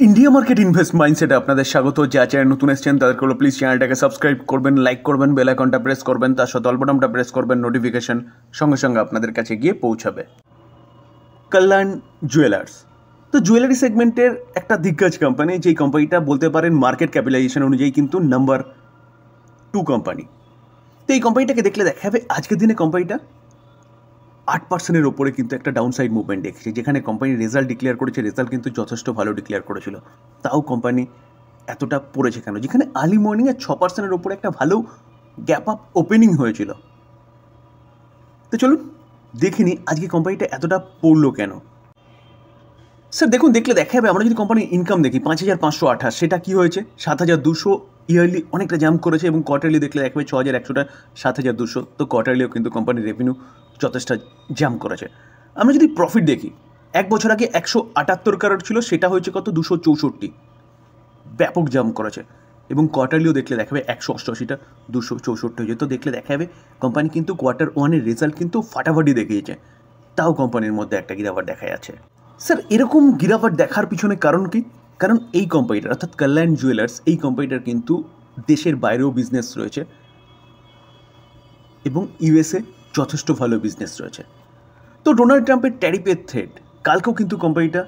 India market invest माइंडसेटे आपनादेर स्वागत। जा চ্যানেল नतून एसेছেন তাদেরকে বলবো প্লিজ চ্যানেলটাকে সাবস্ক্রাইব করবেন, লাইক করবেন, বেল আইকনটা প্রেস করবেন, তার সাথে অল বাটনটা প্রেস করবেন, নোটিফিকেশন সঙ্গে সঙ্গে আপনাদের কাছে গিয়ে পৌঁছাবে। কল্যাণ জুয়েলার্স তো জুয়েলারি সেগমেন্টের একটা দিগ্গজ কোম্পানি, যেই কোম্পানিটা বলতে পারেন মার্কেট ক্যাপিটালাইজেশন অনুযায়ী কিন্তু নাম্বার 2 কোম্পানি। তো এই কোম্পানিটাকে দেখলে দেখা যাবে আজকের দিনে কোম্পানিটা 8% ওপরে কিন্তু একটা ডাউনসাইড মুভমেন্ট দেখছে, যেখানে কোম্পানি রেজাল্ট ডিক্লেয়ার করেছে, রেজাল্ট কিন্তু যথেষ্ট ভালো ডিক্লেয়ার করেছিল, তাও কোম্পানি এতটা পড়েছে কেন? যেখানে আর্লি মর্নিংয়ে 6% ওপরে একটা ভালো গ্যাপ আপ ওপেনিং হয়েছিল। তো চলুন দেখিনি আজকে কোম্পানিটা এতটা পড়লো কেন। স্যার দেখুন, দেখলে দেখা যাবে আমরা যদি কোম্পানির ইনকাম দেখি 5,528, সেটা কি হয়েছে 7,200, ইয়ারলি অনেকটা জাম্প করেছে, এবং কোয়ার্টারলি দেখলে দেখা যাবে 6,100টা 7,200, তো কোয়ার্টারলিও কিন্তু কোম্পানির রেভিনিউ যথেষ্ট জাম্প করেছে। আমরা যদি প্রফিট দেখি, এক বছর আগে 178 কারোর ছিল, সেটা হয়েছে কত 264, ব্যাপক জাম্প করেছে। এবং কোয়ার্টারলিও দেখলে দেখাবে 188টা 264 হয়েছে। তো দেখলে দেখা যাবে কোম্পানি কিন্তু কোয়ার্টার 1-এর রেজাল্ট কিন্তু ফাটাফাটি দেখিয়েছে, তাও কোম্পানির মধ্যে একটা গিরাবাট দেখা যাচ্ছে। স্যার এরকম গিরাবাট দেখার পিছনে কারণ কি? কারণ এই কোম্পানিটার অর্থাৎ কল্যাণ জুয়েলার্স, এই কোম্পানিটার কিন্তু দেশের বাইরেও বিজনেস রয়েছে এবং ইউএসএ যথেষ্ট ভালো বিজনেস রয়েছে। তো ডোনাল্ড ট্রাম্পের ট্যারিফের থ্রেট কালকেও কিন্তু কোম্পানিটা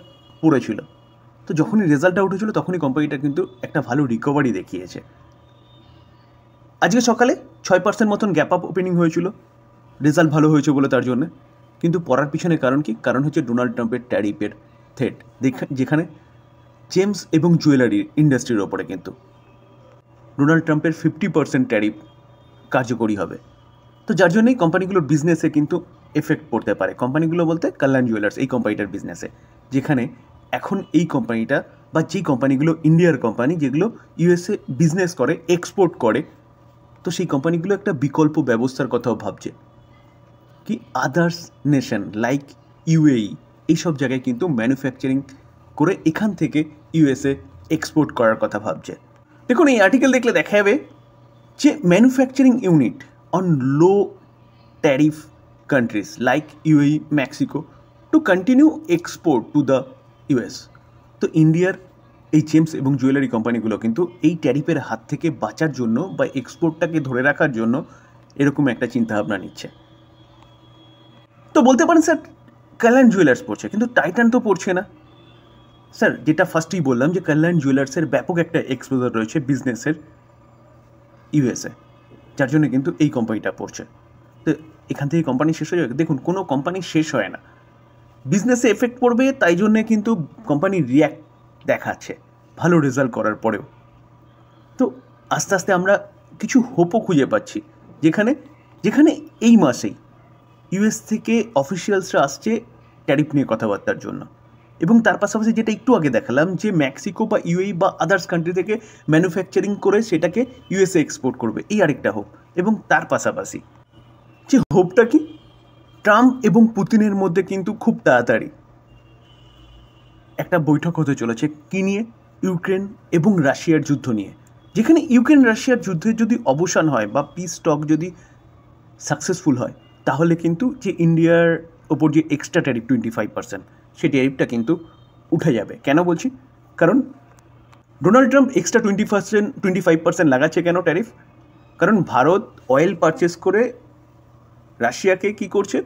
পড়েছিল, তো যখনই রেজাল্টটা উঠেছিল তখনই কোম্পানিটা কিন্তু একটা ভালো রিকভারি দেখিয়েছে। আজকে সকালে 6% মতন গ্যাপ আপ ওপেনিং হয়েছিল, রেজাল্ট ভালো হয়েছে বলে তার জন্য। কিন্তু পড়ার পিছনে কারণ কি? কারণ হচ্ছে ডোনাল্ড ট্রাম্পের ট্যারিফের থ্রেট, যেখানে জেমস এবং জুয়েলারি ইন্ডাস্ট্রির ওপরে কিন্তু ডোনাল্ড ট্রাম্পের 50% ট্যারিফ কার্যকরী হবে। তো যার জন্যই কোম্পানিগুলোর বিজনেসে কিন্তু এফেক্ট পড়তে পারে। কোম্পানিগুলো বলতে কল্যাণ জুয়েলার্স, এই কোম্পানিটার বিজনেসে, যেখানে এখন এই কোম্পানিটা বা যেই কোম্পানিগুলো ইন্ডিয়ার কোম্পানি, যেগুলো ইউএসএ বিজনেস করে, এক্সপোর্ট করে, তো সেই কোম্পানিগুলো একটা বিকল্প ব্যবস্থার কথাও ভাবছে কি আদার্স নেশন লাইক ইউএই, এইসব জায়গায় কিন্তু ম্যানুফ্যাকচারিং করে এখান থেকে ইউএসএ এক্সপোর্ট করার কথা ভাবছে। দেখুন এই আর্টিকেল দেখলে দেখা যাবে যে manufacturing unit on low tariff countries like UAE, Mexico to continue export to the US. তো ইন্ডিয়ার এই জেমস এবং জুয়েলারি কোম্পানিগুলো কিন্তু এই ট্যারিফের হাত থেকে বাঁচার জন্য বা এক্সপোর্টটাকে ধরে রাখার জন্য এরকম একটা চিন্তাভাবনা নিচ্ছে। তো বলতে পারেন স্যার কল্যাণ জুয়েলার্স পড়ছে, কিন্তু টাইটান তো পড়ছে না। স্যার যেটা ফার্স্টেই বললাম যে কল্যাণ জুয়েলার্সের ব্যাপক একটা এক্সপোজার রয়েছে বিজনেসের ইউএসএ, যার জন্য কিন্তু এই কোম্পানিটা পড়ছে। তো এখান থেকে কোম্পানি শেষ হয়ে যাবে? দেখুন কোনো কোম্পানি শেষ হয় না, বিজনেসে এফেক্ট পড়বে, তাই জন্যে কিন্তু কোম্পানি রিয়্যাক্ট দেখাচ্ছে ভালো রেজাল্ট করার পরেও। তো আস্তে আস্তে আমরা কিছু হোপও খুঁজে পাচ্ছি, যেখানে যেখানে এই মাসেই ইউএস থেকে অফিসিয়ালসরা আসছে ট্যারিফ নিয়ে কথাবার্তার জন্য, এবং তার পাশাপাশি যেটা একটু আগে দেখালাম যে মেক্সিকো বা ইউএই বা আদার্স কান্ট্রি থেকে ম্যানুফ্যাকচারিং করে সেটাকে ইউএসএ এক্সপোর্ট করবে, এই আরেকটা হোপ। এবং তার পাশাপাশি যে হোপটা কি, ট্রাম্প এবং পুতিনের মধ্যে কিন্তু খুব তাড়াতাড়ি একটা বৈঠক হতে চলেছে কি নিয়ে? ইউক্রেন এবং রাশিয়ার যুদ্ধ নিয়ে, যেখানে ইউক্রেন রাশিয়ার যুদ্ধের যদি অবসান হয় বা পিস টক যদি সাকসেসফুল হয়, তাহলে কিন্তু যে ইন্ডিয়ার ওপর যে এক্সট্রা ট্যারিফ 25%, সেই ট্যারিফটা কিন্তু উঠে যাবে। কেন বলছি? কারণ ডোনাল্ড ট্রাম্প এক্সট্রা 25% লাগাচ্ছে কেন ট্যারিফ? কারণ ভারত অয়েল পারচেস করে রাশিয়াকে কি করছে?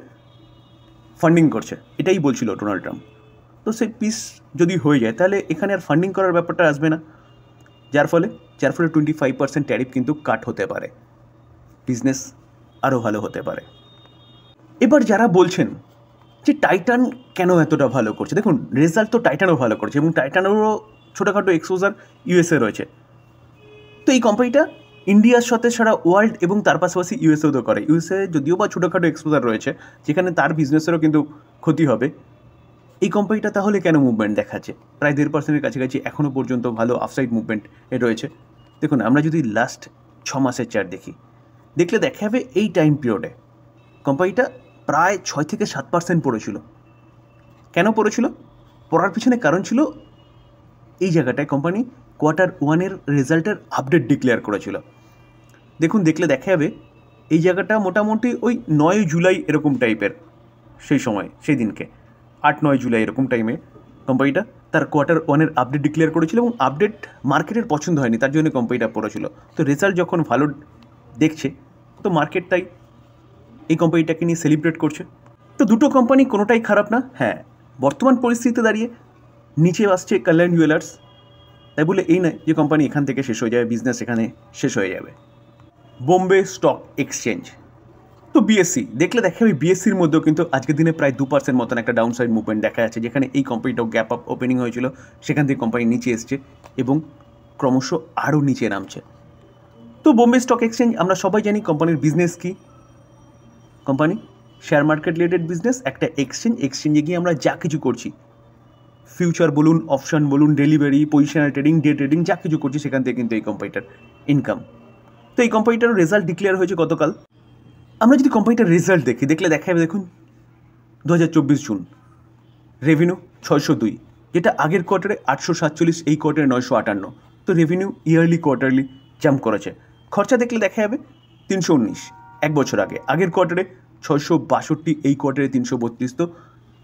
ফান্ডিং করছে, এটাই বলছিল ডোনাল্ড ট্রাম্প। তো সেই পিস যদি হয়ে যায় তাহলে এখানে আর ফান্ডিং করার ব্যাপারটা আসবে না, যার ফলে 25% ট্যারিফ কিন্তু কাট হতে পারে, বিজনেস আরও ভালো হতে পারে। এবার যারা বলছেন যে টাইটান কেন এতটা ভালো করছে, দেখুন রেজাল্ট তো টাইটানও ভালো করছে, এবং টাইটানেরও ছোটোখাটো এক্সপোজার ইউএসএ রয়েছে। তো এই কোম্পানিটা ইন্ডিয়ার সাথে সারা ওয়ার্ল্ড এবং তার পাশাপাশি ইউএসএও তো করে। ইউএসএ যদিও বা ছোটোখাটো এক্সপোজার রয়েছে, যেখানে তার বিজনেসেরও কিন্তু ক্ষতি হবে। এই কোম্পানিটা তাহলে কেন মুভমেন্ট দেখাচ্ছে? প্রায় 1.5%-এর কাছাকাছি এখনও পর্যন্ত ভালো আফসাইড মুভমেন্ট রয়েছে। দেখুন আমরা যদি লাস্ট 6 মাসের চার্ট দেখি, দেখলে দেখা যাবে এই টাইম পিরিয়ডে কোম্পানিটা প্রায় 6-7% পড়েছিল। কেন পড়েছিল? পড়ার পিছনে কারণ ছিল এই জায়গাটায় কোম্পানি Q1-এর রেজাল্টের আপডেট ডিক্লেয়ার করেছিল। দেখুন দেখলে দেখা যাবে এই জায়গাটা মোটামুটি ওই 9 জুলাই এরকম টাইপের, সেই সময় সেই দিনকে 8-9 জুলাই এরকম টাইমে কোম্পানিটা তার Q1 আপডেট ডিক্লেয়ার করেছিল এবং আপডেট মার্কেটের পছন্দ হয়নি, তার জন্য কোম্পানিটা পড়েছিল। তো রেজাল্ট যখন ভালো দেখছে তো মার্কেট তাই এই কোম্পানিটাকে নিয়ে সেলিব্রেট করছে। তো দুটো কোম্পানি কোনোটাই খারাপ না। হ্যাঁ, বর্তমান পরিস্থিতিতে দাঁড়িয়ে নিচে আসছে কল্যাণ জুয়েলার্স, তাই বলে এই নয় যে কোম্পানি এখান থেকে শেষ হয়ে যাবে, বিজনেস এখানে শেষ হয়ে যাবে। বোম্বে স্টক এক্সচেঞ্জ, তো বিএসসি দেখলে দেখা যাবে বিএসসির মধ্যেও কিন্তু আজকের দিনে প্রায় 2% মতন একটা ডাউন সাইড মুভমেন্ট দেখা যাচ্ছে, যেখানে এই কোম্পানিটাও গ্যাপ আপ ওপেনিং হয়েছিল, সেখান থেকে কোম্পানি নিচে এসছে এবং ক্রমশ আরও নিচে নামছে। তো বোম্বে স্টক এক্সচেঞ্জ আমরা সবাই জানি কোম্পানির বিজনেস কি। Company share market related business, একটা এক্সচেঞ্জে গিয়ে আমরা যা কিছু করছি, ফিউচার বলুন, অপশন বলুন, delivery, positional trading, day trading, যা কিছু করছি সেখান থেকে কিন্তু এই কোম্পানিটার ইনকাম। তো এই কোম্পানিটারও রেজাল্ট ডিক্লেয়ার হয়েছে গতকাল। আমরা যদি কোম্পানিটার রেজাল্ট দেখলে দেখা যাবে, দেখুন 2024 জুন রেভিনিউ 602, যেটা আগের কোয়ার্টারে 847, এই কোয়ার্টারে 958। তো রেভিনিউ ইয়ারলি কোয়ার্টারলি জাম্প করেছে। খরচা দেখলে দেখা যাবে 319 এক বছর আগে, আগের কোয়ার্টারে 662, এই কোয়ার্টারে 332। তো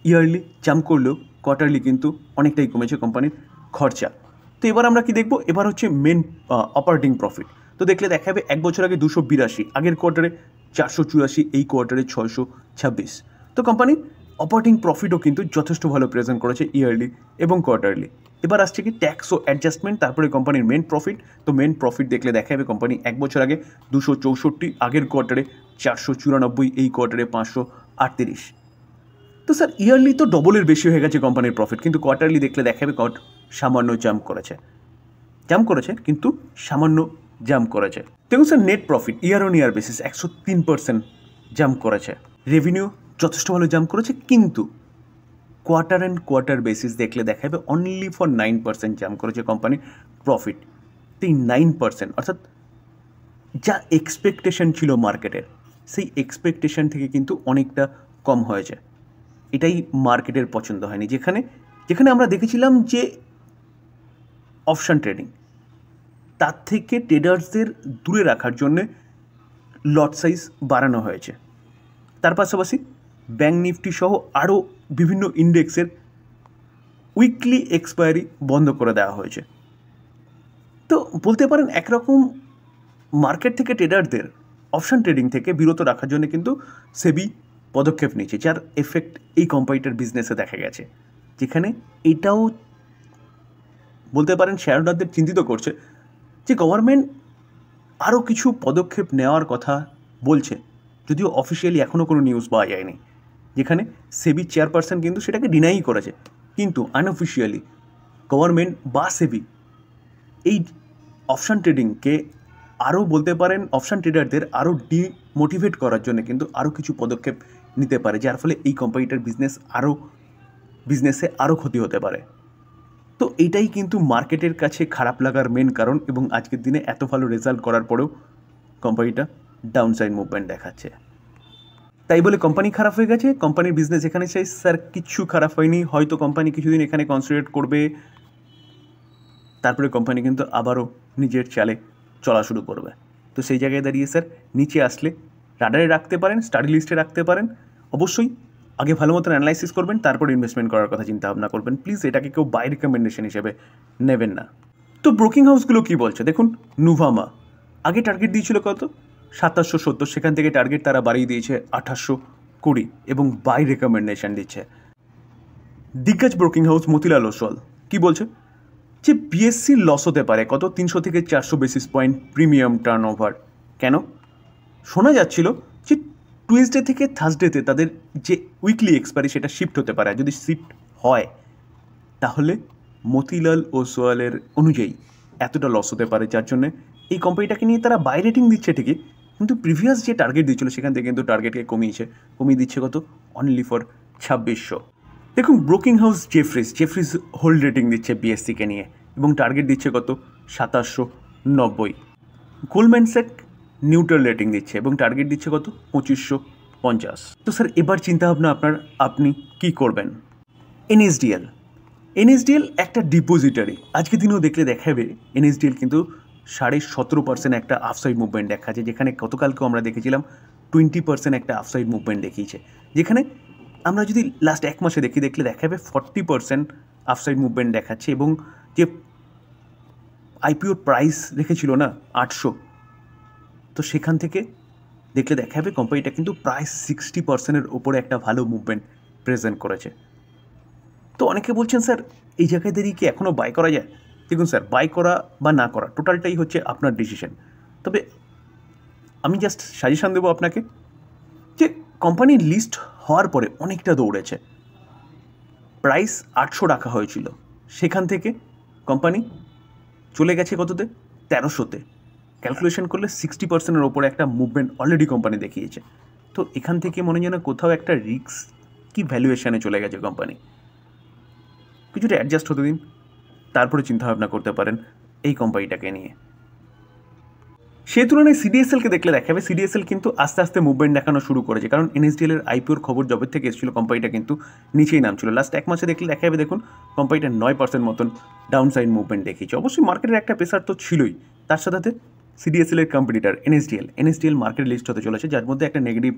ইয়ারলি জাম্প করলেও কোয়ার্টারলি কিন্তু অনেকটাই কমেছে কোম্পানির খরচা। তো এবার আমরা কি দেখব, এবার হচ্ছে মেন অপারেটিং প্রফিট। তো দেখলে দেখা যাবে এক বছর আগে 282, আগের কোয়ার্টারে 484, এই কোয়ার্টারে 626। তো কোম্পানি অপারেটিং প্রফিটও কিন্তু যথেষ্ট ভালো প্রেজেন্ট করেছে ইয়ারলি এবং কোয়ার্টারলি। এবার আসছে কি ট্যাক্স ও অ্যাডজাস্টমেন্ট, তারপরে কোম্পানির মেন প্রফিট। তো মেন প্রফিট দেখলে দেখা যাবে কোম্পানি এক বছর আগে 264, আগের কোয়ার্টারে 494, এই কোয়ার্টারে 538। তো স্যার ইয়ারলি তো ডবলের বেশি হয়ে গেছে কোম্পানির প্রফিট, কিন্তু কোয়ার্টারলি দেখলে দেখা যাবে সামান্য জাম্প করেছে কিন্তু সামান্য জাম্প করেছে। দেখুন sir, net profit year on year basis 103% jump করেছে। রেভিনিউ যথেষ্ট ভালো জাম্প করেছে, কিন্তু কোয়ার্টার অ্যান্ড কোয়ার্টার বেসিস দেখলে দেখা যাবে অনলি ফর 9% জাম্প করেছে কোম্পানির প্রফিট। তো এই 9% অর্থাৎ যা এক্সপেকটেশন ছিল মার্কেটের, সেই এক্সপেকটেশন থেকে কিন্তু অনেকটা কম হয়েছে। এটাই মার্কেটের পছন্দ হয়নি, যেখানে আমরা দেখেছিলাম যে অপশান ট্রেডিং, তার থেকে ট্রেডার্সদের দূরে রাখার জন্যে লট সাইজ বাড়ানো হয়েছে। তার পাশাপাশি ব্যাঙ্ক নিফটি সহ আরও বিভিন্ন ইন্ডেক্সের উইকলি এক্সপায়ারি বন্ধ করে দেওয়া হয়েছে। তো বলতে পারেন একরকম মার্কেট থেকে ট্রেডারদের অপশান ট্রেডিং থেকে বিরত রাখার জন্য কিন্তু সেবি পদক্ষেপ নিচ্ছে, যার এফেক্ট এই কোম্পানিটার বিজনেসে দেখা গেছে, যেখানে এটাও বলতে পারেন শেয়ার হোল্ডারদের চিন্তিত করছে যে গভর্নমেন্ট আরও কিছু পদক্ষেপ নেওয়ার কথা বলছে, যদিও অফিসিয়ালি এখনও কোনো নিউজ পাওয়া যায়নি, যেখানে সেবি চেয়ারপারসন কিন্তু সেটাকে ডিনাই করেছে। কিন্তু আনঅফিসিয়ালি গভর্নমেন্ট বা সেবি এই অপশান ট্রেডিংকে আরও বলতে পারেন অপশান ট্রেডারদের আরও ডিমোটিভেট করার জন্য কিন্তু আরও কিছু পদক্ষেপ নিতে পারে, যার ফলে এই কোম্পানিটার বিজনেসে আরও ক্ষতি হতে পারে। তো এইটাই কিন্তু মার্কেটের কাছে খারাপ লাগার মেন কারণ, এবং আজকের দিনে এত ভালো রেজাল্ট করার পরেও কোম্পানিটা ডাউনসাইড মুভমেন্ট দেখাচ্ছে। তাই বলে কোম্পানি খারাপ হয়ে গেছে? কোম্পানির বিজনেস এখানে চাই স্যার, কিচ্ছু খারাপ হয়নি। হয়তো কোম্পানি কিছুদিন এখানে কনসেন্ট্রেট করবে, তারপরে কোম্পানি কিন্তু আবারও নিজের চালে চলা শুরু করবে। তো সেই জায়গায় দাঁড়িয়ে স্যার নিচে আসলে রাডারে রাখতে পারেন, স্টাডি লিস্টে রাখতে পারেন। অবশ্যই আগে ভালো মতন অ্যানালাইসিস করবেন, তারপর ইনভেস্টমেন্ট করার কথা চিন্তা ভাবনা করবেন। প্লিজ এটাকে কেউ বাই রেকমেন্ডেশন হিসেবে নেবেন না। তো ব্রোকিং হাউসগুলো কী বলছে দেখুন। নুভামা আগে টার্গেট দিয়েছিল কত? 2770, সেখান থেকে টার্গেট তারা বাড়িয়ে দিয়েছে 2820 এবং বাই রেকমেন্ডেশন দিচ্ছে। দিগ্গজ ব্রোকিং হাউস মতিলাল ওসওয়াল কী বলছে যে বিএসসি লস হতে পারে কত 300 থেকে 400 basis point premium turn over. কেন? শোনা যাচ্ছিল যে টুয়েসডে থেকে থার্সডেতে তাদের যে উইকলি এক্সপায়ারি সেটা শিফট হতে পারে। যদি শিফট হয় তাহলে মতিলাল ওসওয়ালের অনুযায়ী এতটা লস হতে পারে, যার জন্য এই কোম্পানিটাকে নিয়ে তারা বাই রেটিং দিচ্ছে ঠিকই, কিন্তু প্রিভিয়াস যে টার্গেট দিচ্ছিল সেখান থেকে কিন্তু টার্গেটকে কমিয়ে দিচ্ছে কত? Only for 2600। দেখুন broking house Jefferies hold rating দিচ্ছে বিএসসিকে নিয়ে এবং টার্গেট দিচ্ছে কত? 2790। গোল্ডম্যান স্যাক নিউট্রাল রেটিং দিচ্ছে এবং টার্গেট দিচ্ছে কত? 2550। তো স্যার এবার চিন্তাভাবনা আপনি কি করবেন? এনএসডিএল একটা ডিপোজিটারি, আজকের দিনেও দেখলে দেখাবে এনএসডিএল কিন্তু 17.5% একটা আফসাইড মুভমেন্ট দেখাচ্ছে, যেখানে গতকালকেও আমরা দেখেছিলাম 20% একটা আফসাইড মুভমেন্ট দেখিয়েছে। যেখানে আমরা যদি লাস্ট এক মাসে দেখলে দেখাবে 40% আপসাইড মুভমেন্ট দেখাচ্ছে এবং যে আইপিওর প্রাইস রেখেছিল না 800, তো সেখান থেকে দেখলে দেখা যাবে কোম্পানিটা কিন্তু প্রায় 60%-এর ওপরে একটা ভালো মুভমেন্ট প্রেজেন্ট করেছে। তো অনেকে বলছেন স্যার এই জায়গায় দাঁড়িয়ে কি এখনও বাই করা যায়? দেখুন স্যার, বাই করা বা না করা টোটালটাই হচ্ছে আপনার ডিসিশন। তবে আমি জাস্ট সাজেশান দেবো আপনাকে যে কোম্পানির লিস্ট হওয়ার পরে অনেকটা দৌড়েছে। প্রাইস 800 রাখা হয়েছিল, সেখান থেকে কোম্পানি চলে গেছে কততে? 1300-তে। ক্যালকুলেশন করলে 60%-এর ওপরে একটা মুভমেন্ট অলরেডি কোম্পানি দেখিয়েছে। তো এখান থেকে মনে হয় না কোথাও একটা রিস্ক কি ভ্যালুয়েশনে চলে গেছে কোম্পানি। কিছুটা অ্যাডজাস্ট হতে দিন, তারপরে চিন্তাভাবনা করতে পারেন এই কোম্পানিটাকে নিয়ে। সেই তুলনায় সিডিএসএলকে দেখলে দেখা যাবে সিডিএসএল কিন্তু আস্তে আস্তে মুভমেন্ট দেখানো শুরু করেছে, কারণ এনএসডিএলের আইপিওর খবর যবে থেকে এসেছিল কোম্পানিটা কিন্তু নিচেই নামছিল। লাস্ট এক মাসে দেখলে দেখা যাবে দেখুন কোম্পানিটা 9% মতন ডাউন সাইড মুভমেন্ট দেখিয়েছে। অবশ্যই মার্কেটের একটা প্রেসার তো ছিলই, তার সাথে সাথে সিডিএসএল এর কম্পিটিটার এনএসডিএল মার্কেট লিস্ট হতে চলেছে, যার মধ্যে একটা নেগেটিভ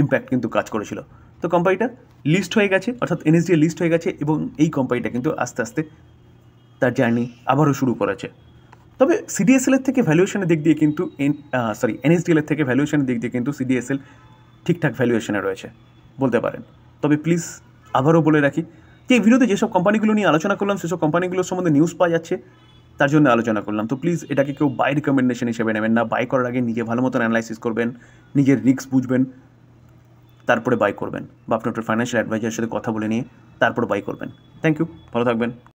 ইম্প্যাক্ট কিন্তু কাজ করেছিল। তো কোম্পানিটা লিস্ট হয়ে গেছে, অর্থাৎ এনএসডিএল লিস্ট হয়ে গেছে এবং এই কোম্পানিটা কিন্তু আস্তে আস্তে তার জার্নি আবারও শুরু করেছে। তবে সিডিএসএলের থেকে ভ্যালুয়েশনের দিক দিয়ে কিন্তু এনএসডিএলের থেকে ভ্যালুয়েশনের দিক দিয়ে কিন্তু সিডিএসএল ঠিকঠাক ভ্যালুয়েশনে রয়েছে বলতে পারেন। তবে প্লিজ আবারও বলে রাখি যে এই ভিডিওতে যেসব কোম্পানিগুলো নিয়ে আলোচনা করলাম সেসব কোম্পানিগুলোর সম্বন্ধে নিউজ পাওয়া যাচ্ছে, তার জন্য আলোচনা করলাম। তো প্লিজ এটাকে কেউ বাই রিকমেন্ডেশন হিসেবে নেবেন না। বাই করার আগে নিজে ভালো মতন অ্যানালাইসিস করবেন, নিজের রিস্ক বুঝবেন, তারপরে বাই করবেন, বা আপনার ফাইন্যান্সিয়াল অ্যাডভাইজারের সাথে কথা বলে নিয়ে তারপর বাই করবেন। থ্যাংক ইউ, ভালো থাকবেন।